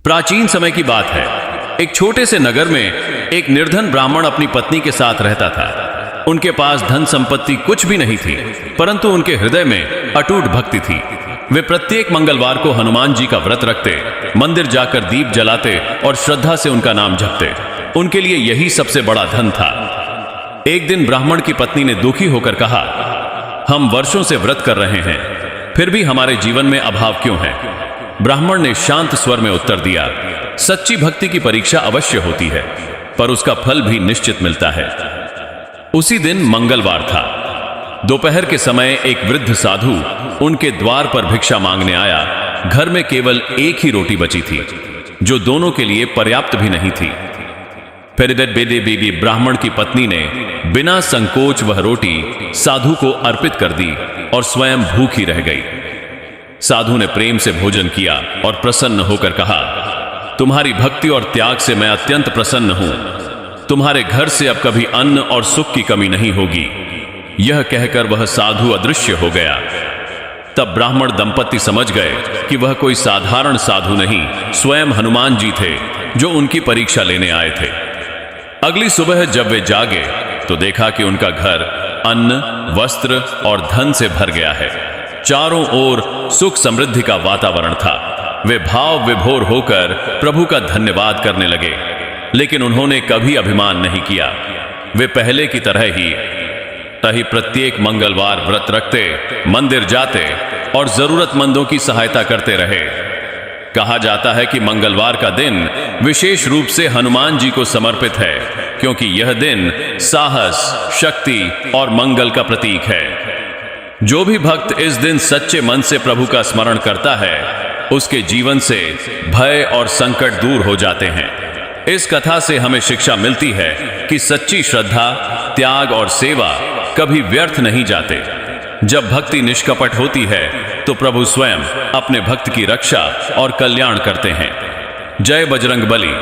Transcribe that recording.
प्राचीन समय की बात है। एक छोटे से नगर में एक निर्धन ब्राह्मण अपनी पत्नी के साथ रहता था। उनके पास धन संपत्ति कुछ भी नहीं थी, परंतु उनके हृदय में अटूट भक्ति थी। वे प्रत्येक मंगलवार को हनुमान जी का व्रत रखते, मंदिर जाकर दीप जलाते और श्रद्धा से उनका नाम जपते। उनके लिए यही सबसे बड़ा धन था। एक दिन ब्राह्मण की पत्नी ने दुखी होकर कहा, हम वर्षों से व्रत कर रहे हैं, फिर भी हमारे जीवन में अभाव क्यों है? ब्राह्मण ने शांत स्वर में उत्तर दिया, सच्ची भक्ति की परीक्षा अवश्य होती है, पर उसका फल भी निश्चित मिलता है। उसी दिन मंगलवार था। दोपहर के समय एक वृद्ध साधु उनके द्वार पर भिक्षा मांगने आया। घर में केवल एक ही रोटी बची थी, जो दोनों के लिए पर्याप्त भी नहीं थी। फेरिदत बेदे बीबी ब्राह्मण की पत्नी ने बिना संकोच वह रोटी साधु को अर्पित कर दी और स्वयं भूखी रह गई। साधु ने प्रेम से भोजन किया और प्रसन्न होकर कहा, तुम्हारी भक्ति और त्याग से मैं अत्यंत प्रसन्न हूं। तुम्हारे घर से अब कभी अन्न और सुख की कमी नहीं होगी। यह कहकर वह साधु अदृश्य हो गया। तब ब्राह्मण दंपति समझ गए कि वह कोई साधारण साधु नहीं, स्वयं हनुमान जी थे, जो उनकी परीक्षा लेने आए थे। अगली सुबह जब वे जागे तो देखा कि उनका घर अन्न, वस्त्र और धन से भर गया है। चारों ओर सुख समृद्धि का वातावरण था। वे भाव विभोर होकर प्रभु का धन्यवाद करने लगे, लेकिन उन्होंने कभी अभिमान नहीं किया। वे पहले की तरह ही प्रत्येक मंगलवार व्रत रखते, मंदिर जाते और जरूरतमंदों की सहायता करते रहे। कहा जाता है कि मंगलवार का दिन विशेष रूप से हनुमान जी को समर्पित है, क्योंकि यह दिन साहस, शक्ति और मंगल का प्रतीक है। जो भी भक्त इस दिन सच्चे मन से प्रभु का स्मरण करता है, उसके जीवन से भय और संकट दूर हो जाते हैं। इस कथा से हमें शिक्षा मिलती है कि सच्ची श्रद्धा, त्याग और सेवा कभी व्यर्थ नहीं जाते। जब भक्ति निष्कपट होती है तो प्रभु स्वयं अपने भक्त की रक्षा और कल्याण करते हैं। जय बजरंग बली।